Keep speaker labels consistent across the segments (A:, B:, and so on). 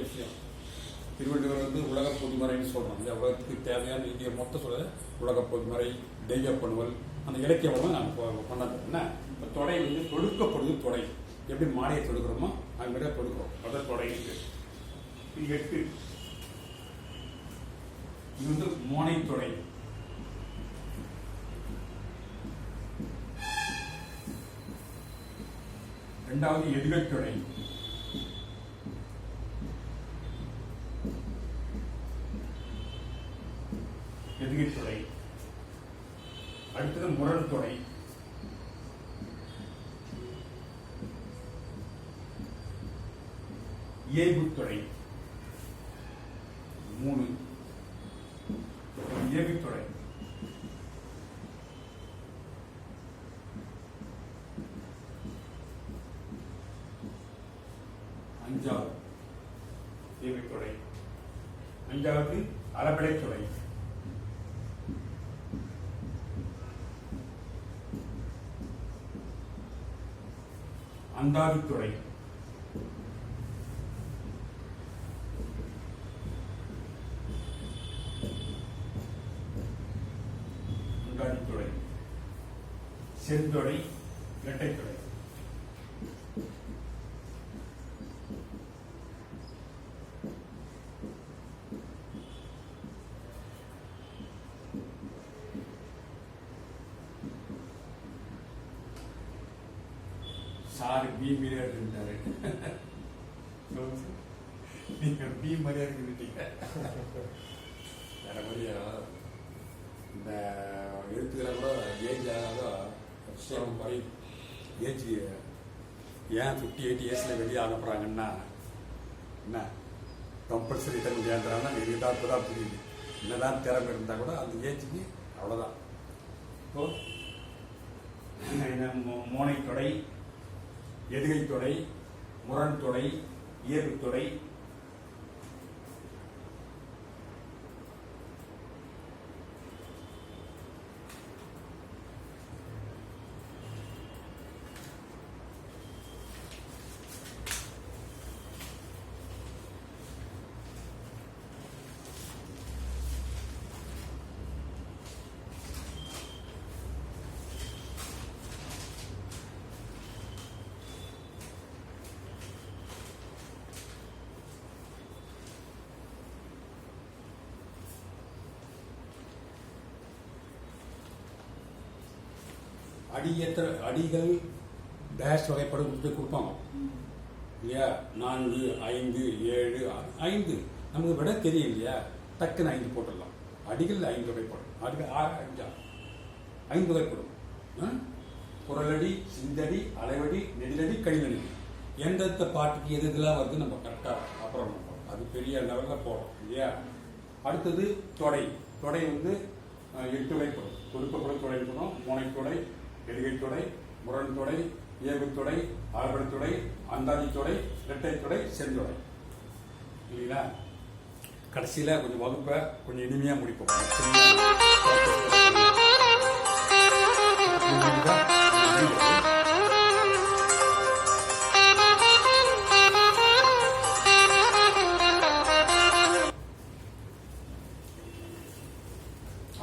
A: விஷயம். திருவள்ளுவர் வந்து உலக பொதுமறைன்னு சொல்கிறோம். இந்த உலகத்துக்கு தேவையான இந்திய மொத்த சொல்ல உலக பொதுமறை, தெய்வ பணுவல், அந்த இலக்கிய வளம் நாங்கள் கொண்டாடுறோம். என்ன இப்போ தொடை வந்து தொடுக்கப்படுது. தொடை எப்படி மாலையை தொடுக்கிறோமோ அது மாதிரியாக தொடுக்கிறோம். அதான் தொடை இருக்கு. இது 8. இது வந்து மோனை தொடை. இரண்டாவது எதுகை தொடை. அடுத்தது முரண் தொடை. ஏகுத்தொடை 3. ஏகுத்தொடை. அஞ்சாவது ஏகுத்தொடை. அஞ்சாவது அளபடைத்தொடை. அந்தாதித்துறை. அந்தாதித்துறை. செந்தொடை, இரட்டைத்துறை. சார் பி மரியாதை இருந்தாரு. நீங்க பி மரியாதை இருந்துட்டீங்க. வேற மாதிரியா இந்த எழுத்துக்களை கூட ஏஜ் ஆகாதோ விஷயம் மாதிரி ஏஜ் ஏன் 58 இயர்ஸில் வெளியே அனுப்புகிறாங்கன்னா என்ன கம்பல்சரி ரிட்டர்ன் முடியாதுறாங்கன்னா எதிர்பார்ப்பு தான் புரியுது. என்னதான் திறமை இருந்தால் கூட அந்த ஏஜுக்கு அவ்வளோதான். இப்போ மோனைத்தொடை, எதுகை தொடை, முரண் தொடை, இயல்பு தொடை, அடிகள் டேஷ் வகைப்படம் கொடுப்பாங்க இல்லையா? 4, 5, 7, 5 நமக்கு விட தெரியும் இல்லையா? டக்குன்னு 5 போட்டுடலாம். அடிகள் 5 வகைப்படும். அடிகள் 6, 5 வகைப்படும். குரலடி, சிந்தடி, அளவடி, நெடிலடி, கடிதடி. எந்தெந்த பாட்டுக்கு எது இதெல்லாம் வந்து நம்ம கரெக்டாக அப்புறம் அது பெரிய லெவலில் போடுறோம் இல்லையா? அடுத்தது தொடை. தொடை வந்து 8 வகைப்படும். தொடுக்கப்படும் தொடை இருக்கணும். மோனைத்தொடை, எதுகைத்தொடை, முரண்தொடை, ஏகுத்தொடை, அளபடைத்தொடை, அந்தாதித்தொடை, இரட்டைத்தொடை, செந்தொடை. இல்லைங்களா? கடைசியில் கொஞ்சம் வகுப்பை கொஞ்சம் இனிமையாக முடிப்போம்.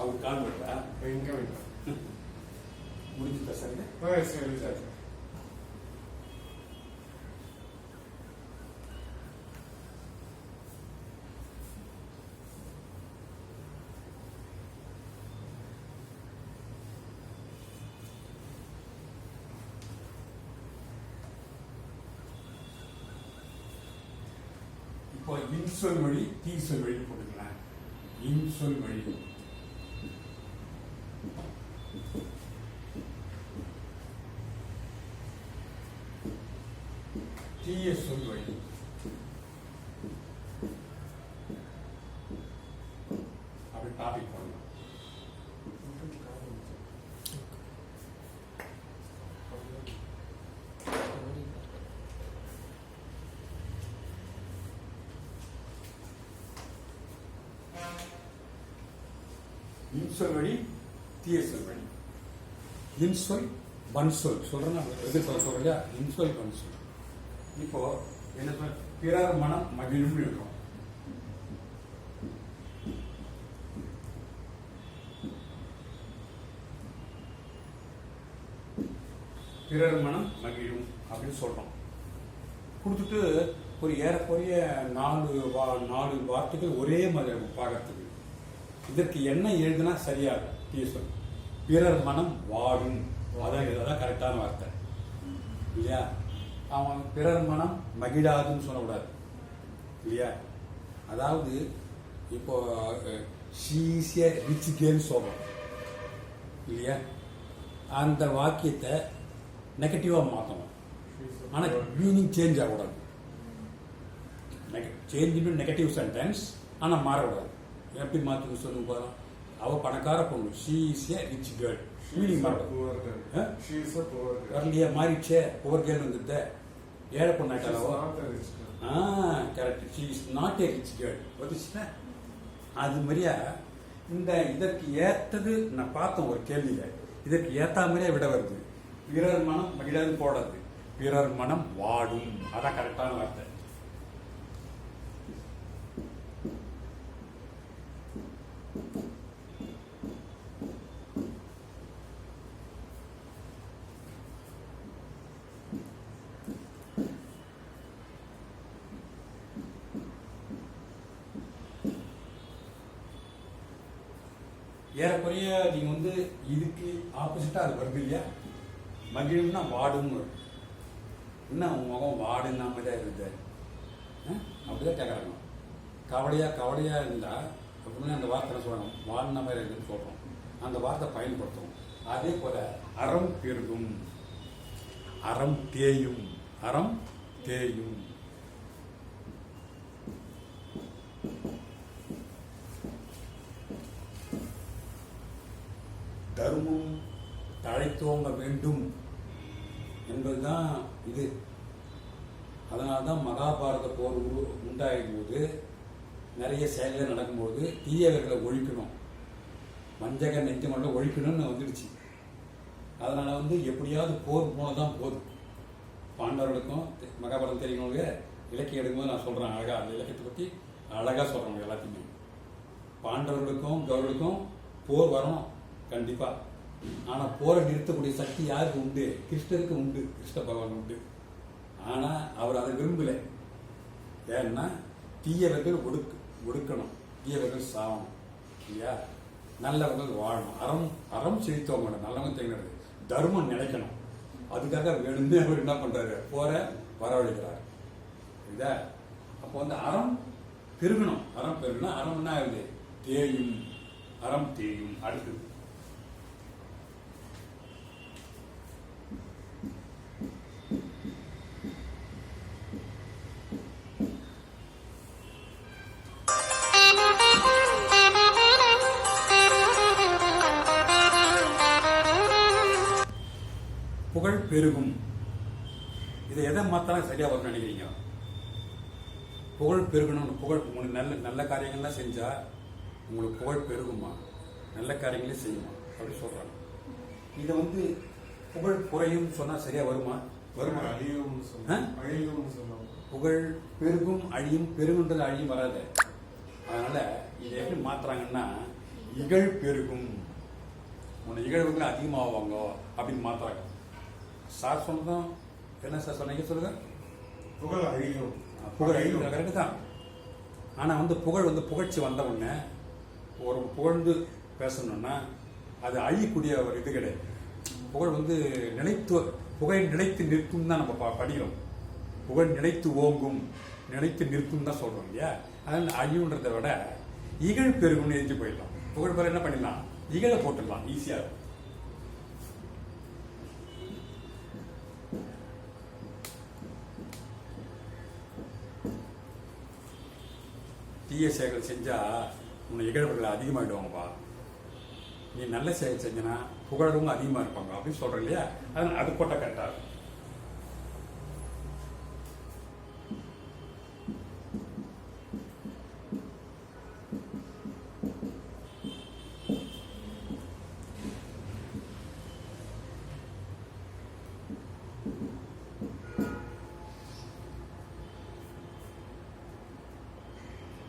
A: அவர் கால் விடுறா எங்கே வைப்பா முடிஞ்சுட்டா சரிங்க. இப்போ இன்சொல் வழி, தீசொல் வழி போட்டுக்கலாம். இன்சொல் வழி தீய சொல் வழி. அப்படி டாபிக் பண்ணலாம். இன்சொல் வழி, தீய சொல் வழி. இன்சொல், வன்சொல் சொல்றேன்னா எது சொல்றேன் இல்லையா? இன்சொல், வன்சொல். இப்போ என்ன பிறர் மனம் மகிழும் இருக்கும். பிறர் மனம் மகிழும் அப்படின்னு சொல்றோம். கொடுத்துட்டு ஒரு ஏறக்குறைய 4 வார்த்தைகள் ஒரே மாதிரி பார்க்கறதுக்கு. இதற்கு என்ன எழுதுனா சரியாக பேசும். பிறர் மனம் வாடும், அதான் கரெக்டான வார்த்தை இல்லையா? அவன் பிறர் மனம் மகிழாதுன்னு சொல்லக்கூடாது இல்லையா? அதாவது இப்போ ரிச் கேர்ள்னு சொல்றோம் இல்லையா? அந்த வாக்கியத்தை நெகட்டிவாக மாற்றணும். ஆனால் மீனிங் சேஞ்ச் ஆகக்கூடாது. சேஞ்ச் நெகட்டிவ் சென்டென்ஸ், ஆனால் மாறக்கூடாது. எப்படி மாற்றி சொல்லுங்க போகிறோம்? அவள் பணக்கார பொண்ணு, she is a rich girl, meaning மாறக்கூடாது. வரலையே மாறிடுச்சே, புவர் கேர்ள் வந்துட்டு ஏழை பொண்ணாயிட்டாலவோ. Correct, she is not a rich girl வந்துச்சுன்னா அது மாதிரியா. இதற்கு ஏற்றது நான் பார்த்தோம் ஒரு கேள்வியில், இதற்கு ஏற்ற மாதிரியே விட வருது. பிறர் மனம் மகிழாது போடாது, பிறர் மனம் வாடும், அதான் கரெக்டான வார்த்தை. ஏறக்குறைய நீங்க இதுக்கு ஆப்போசிட்டா அது வருது இல்லையா? மகிழ்னா வாடும். என்ன உன் முகம் வாடுன்னா மாதிரிதான் இருக்குது, அப்படிதான் கேட்கறாங்க. கவலையா இருந்தா அப்படின்னு அந்த வார்த்தை சொல்றோம், வாடின மாதிரி இருக்குன்னு சொல்றோம். அந்த வார்த்தை பயன்படுத்தும். அதே போல அறம் பெருகும், அறம் தேயும், அறம் தேயும். தர்மம் தழைத்தோங்க வேண்டும் என்பதுதான் இது. அதனால்தான் மகாபாரத போர் உண்டாகும் போது, நிறைய செயல்கள் நடக்கும்போது தீயவர்களை ஒழிக்கணும், வஞ்சக நெஞ்சமல்ல ஒழிக்கணும்னு வந்துடுச்சு. அதனால எப்படியாவது போர் போனதான் போதும். பாண்டவர்களுக்கும் மகாபாரதம் தெரியுங்க, இலக்கியம் எடுக்கும்போது நான் சொல்றேன் அழகா, அந்த இலக்கியத்தை பத்தி அழகா சொல்றேன் எல்லாத்தையுமே. பாண்டவர்களுக்கும் கௌரவர்களுக்கும் போர் வரணும் கண்டிப்பா. ஆனா போரை நிறுத்தக்கூடிய சக்தி யாருக்கு உண்டு? கிருஷ்ணருக்கு உண்டு, கிருஷ்ண பகவான் உண்டு. ஆனா அவர் அதை விரும்பல. ஏன்னா தீயவர்கள் ஒடுக்கணும், தீயவர்கள் சாவணும் இல்லையா? நல்லவர்கள் வாழணும், அறம் செழித்தவங்க, நல்லவங்க தெரிகிறது, தர்மம் நினைக்கணும். அதுக்காக வேணும்னு அவர் என்ன பண்றாரு? போரை வரவழைக்கிறார். இதா அப்போ அறம் பெருகணும். அறம் பெருகணும். அறம் என்ன ஆகுது? தேயும், அறம் தேயும். அடுத்தது புகழ் பெருகும். இதை எதை மாத்தாலும் சரியா வரும் நினைக்கிறீங்க? புகழ் பெருகணும். புகழ் உங்களுக்கு நல்ல காரியங்கள்லாம் செஞ்சா உங்களுக்கு புகழ் பெருகுமா? நல்ல காரியங்களே செய்யுமா அப்படி சொல்றாங்க. இதை புகழ் குறையும் சொன்னா சரியா வருமா? வருமா? புகழ் பெருகும் அழியும், பெருகுன்றது அழியும் வராது. அதனால இதை எப்படி மாத்துறாங்கன்னா, இகழ் பெருகும், உன்னை இகழ்வுகள் அதிகமாவாங்க அப்படின்னு மாத்துறாங்க. சார் சொன்னதும் என்ன சார் சொன்னீங்க சொல்லுங்க? புகழ் அழியும். புகழ் அழியும் கரெக்டு தான். ஆனா புகழ் புகழ்ச்சி வந்த உடனே ஒரு புகழ்ந்து பேசணும்னா அது அழியக்கூடிய ஒரு இது கிடையாது. புகழ் புகழ் நிலைத்து நிற்கும் தான் நம்ம படிக்கிறோம். புகழ் நிலைத்து ஓங்கும், நிலைத்து நிற்கும் தான் சொல்றோம் இல்லையா? அதனால அழிவுன்றதை விட இகழ் பெருகும்னு எழுதி போயிடலாம். புகழ் பேர் என்ன பண்ணிடலாம்? இகழ போட்டுடலாம், ஈஸியா இருக்கும். தீய செயல்கள் செஞ்சா உன்னை இகழ்வுகள் அதிகமாகிடுவாங்கப்பா. நீ நல்ல செயல் செஞ்சனா புகழறவங்க அதிகமா இருப்பாங்க அப்படின்னு சொல்ற இல்லையா? அதனால அது போட்ட கரெக்டா இருக்கும்.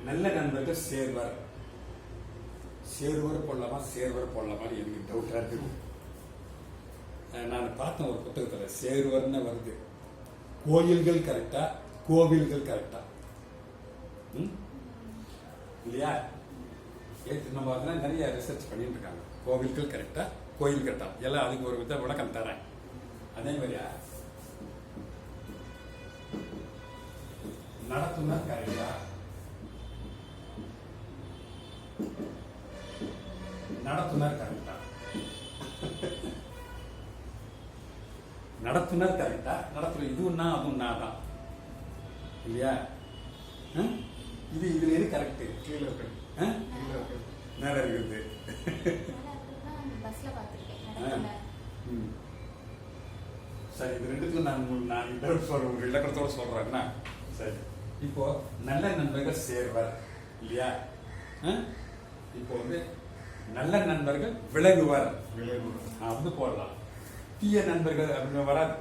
A: நல்ல நண்பர்கள் சேர்வர். சேர்வர் போடலாமா சேர்வர் போடலாமான்னு எனக்கு டவுட்டா இருக்குது. நான் பார்த்தேன் ஒரு புத்தகத்தில் சேர்வர்னு வருது. கோயில்கள் கரெக்டா கோவில்கள் கரெக்டா இல்லையா? நம்ம அதெல்லாம் நிறைய ரிசர்ச் பண்ணிட்டு இருக்காங்க. கோவில்கள் கரெக்டா கோயில் கரெக்டா எல்லாம் அதுக்கு ஒரு வித விளக்கம் தரேன். அதே மாதிரியா நடத்துனர் கரெக்டா நடத்துனர் கரெக்டா நடத்துனர் கரெக்டா நடத்துனர் இதுவும் நான் அதுவும் நான் தான் இல்லையா? இதுல எது கரெக்ட்? கீழே இருக்கு மேல இருக்குது. சரி, இது ரெண்டுக்கும் நான் ஒரு இலக்கணத்தோட சொல்றேன்னா சரி. இப்போ நல்ல நண்பர்கள் சேர்வர் இல்லையா? இப்போ வந்து நல்ல நண்பர்கள் விலகுவர் அப்படி போடலாம். தீய நண்பர்கள் அப்படின்னு வராது.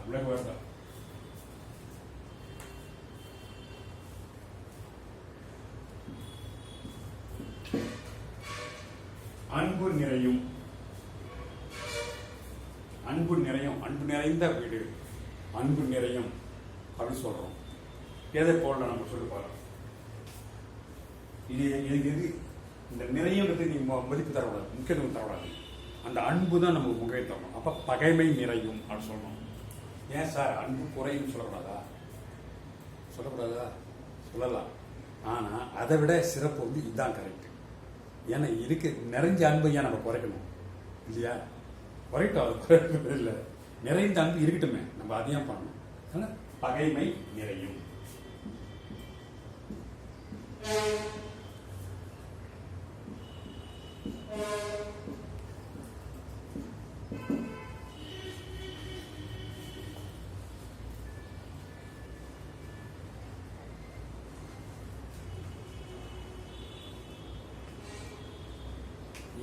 A: விலகுவர் தான். அன்பு நிறையும் அன்பு நிறைந்த வீடு அன்பு நிறையும் அப்படின்னு சொல்றோம். எதை போடலாம் நம்ம சொல்லி பாருங்க. இது எது இந்த நிறையன்றது நீங்க மதிப்பு தரக்கூடாது, முக்கியத்துவம் தரக்கூடாது. அந்த அன்பு தான் நமக்கு முக்கியத்துவம். அப்ப பகைமை நிறையும் அப்படின்னு சொல்லணும். ஏன் சார் அன்பு குறையும் சொல்லக்கூடாதா? சொல்லலாம். ஆனா அதை விட சிறப்பு வந்து இதுதான் கரெக்ட். ஏன்னா இருக்கு நிறைஞ்ச அன்பு ஏன் நம்ம குறைக்கணும் இல்லையா? குறைக்கட்டும் இல்லை, நிறைந்த அன்பு இருக்கட்டுமே, நம்ம அதையும் பண்ணணும். பகைமை நிறையும்.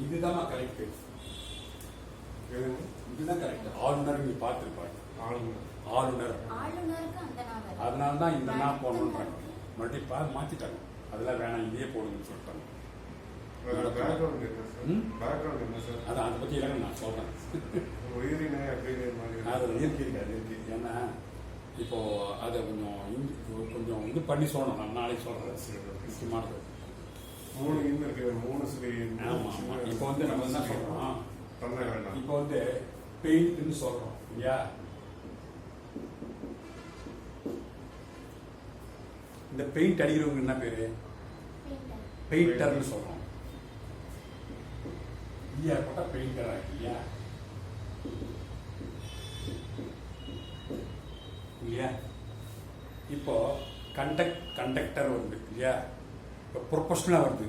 A: இதுதான் கரெக்ட். இதுதான் கரெக்ட். ஆளுநர் நீ பார்த்துருப்பாங்க. ஆளுநர் அதனால்தான் இந்த நான் போடணுன்றாங்க. மறுபடியும் மாத்திட்டாங்க. அதெல்லாம் வேணாம், இதே போடுங்கன்னு சொல்லிட்டாங்க. அதை பத்தி எல்லாம் நான் சொல்றேன். அது இருக்கு. ஏன்னா இப்போ அதை கொஞ்சம் இது பண்ணி சொல்லணும். நான் நாளைக்கு சொல்றேன். முக்கியமானது இப்போ வந்து நம்ம என்ன சொல்றோம், இப்போ வந்து பெயிண்ட்னு சொல்றோம் இல்லையா? இந்த பெயிண்ட் அடிக்கிறவங்க என்ன பேரு? பெயிண்டர்னு சொல்றோம் இல்லையா? போட்டா பெயிண்டர் இல்லையா? இப்போ கண்டக்டர் வருது இல்லையா? ப்ரொஃபஷனலா வருது.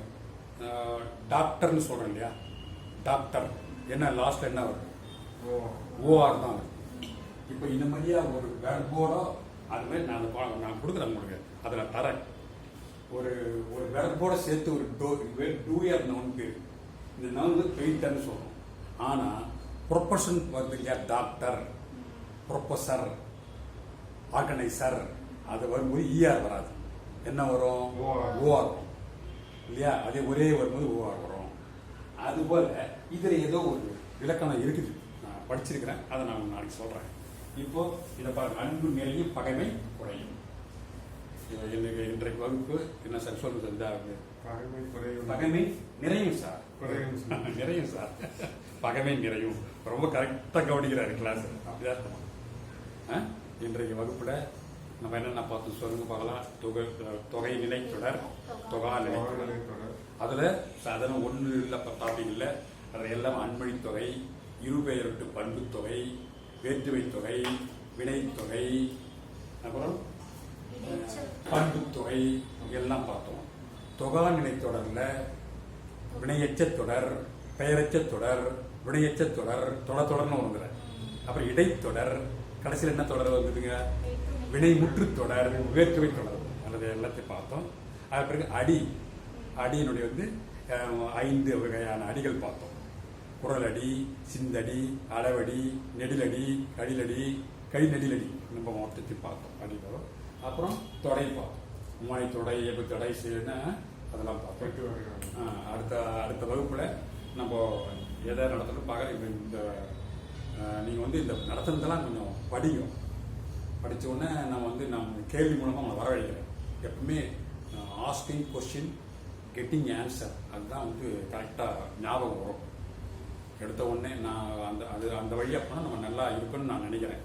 A: டாக்டர்னு சொல்றோம் இல்லையா? டாக்டர் என்ன லாஸ்ட் என்ன வருது? ஓஆர் தான் வருது. இப்போ இந்த மாதிரியா ஒரு வெர்போடோ அதுமாதிரி நான் கொடுக்குறேன் உங்களுக்கு. அதில் தரேன் ஒரு வெர்போட சேர்த்து ஒரு டூயர் நவுன் பேர். இந்த நவுன் வந்து பெயிண்டர்னு சொல்றோம். ஆனா ப்ரொஃபஷன் வருது இல்லையா? டாக்டர், ப்ரொஃபஸர், ஆர்கனைசர், அது வரும்போது இஆர் வராது. என்ன வரும்? ஓஆர் வரும் இல்லையா? அதே ஒரே வரும்போது ஓஆர் வரும். அதுபோல இதுல ஏதோ ஒரு இலக்கணம் இருக்குது, நான் படிச்சிருக்கிறேன். அதை நான் நாளைக்கு சொல்றேன். இப்போ இதை பாருங்க. அன்பு நிறையும் பகைமை குறையும். எனக்கு இன்றைக்கு வகுப்பு என்ன சார் சொல்லுது? பகைமை நிறையும் சார். நிறையும் சார். பகைமை நிறையும். ரொம்ப கரெக்டா கவனிக்கிறாரு கிளாஸ். அப்படிதான் இன்றைக்கு வகுப்புல நம்ம என்னென்ன பார்த்து சொல்லுங்க பார்க்கலாம். தொகை நிலைத்தொடர், தொகா நிலைத்தொடர். அதுல சாதாரண ஒன்று இல்லை, டாபிக் இல்லை. அதில் எல்லாம் அன்மொழி தொகை, இருபெயரட்டு பண்பு தொகை, வேற்றுமை தொகை, வினைத்தொகை, அப்புறம் பண்பு தொகை எல்லாம் பார்த்தோம். தொகா நிலைத்தொடர்ல வினையெச்ச தொடர், பெயரெச்ச தொடர், வினையெச்ச தொடர், தொடர்னு வந்துடுற. அப்புறம் இடைத்தொடர், கடைசியில் என்ன தொடர் வந்ததுங்க? வினைமுற்று தொடர், வேற்றுமை தொடர், அல்லது எல்லாத்தையும் பார்த்தோம். அது பிறகு அடியினுடைய 5 வகையான அடிகள் பார்த்தோம். குரலடி, சிந்தடி, அளவடி, நெடிலடி, கடிலடி, கடிநெடிலடி, நம்ம மொத்தத்தையும் பார்த்தோம். அடி வரும். அப்புறம் தொடை பார்த்தோம். முனை தொடை, எபு தொடை, அதெல்லாம் பார்த்தோம். அடுத்த வகுப்புல நம்ம எதை நடத்தணும் பார்க்க. இந்த நீங்கள் இந்த நடத்துனதெல்லாம் கொஞ்சம் படிக்கும். படித்த உடனே நான் கேள்வி மூலமாக உங்களை வரவழைக்கிறேன். எப்பவுமே ஆஸ்கிங் கொஸ்டின், கெட்டிங் ஆன்சர், அதுதான் கரெக்டாக ஞாபகம் வரும். எடுத்த உடனே நான் அந்த வழியாக போனால் நம்ம நல்லா இருக்குன்னு நான் நினைக்கிறேன்.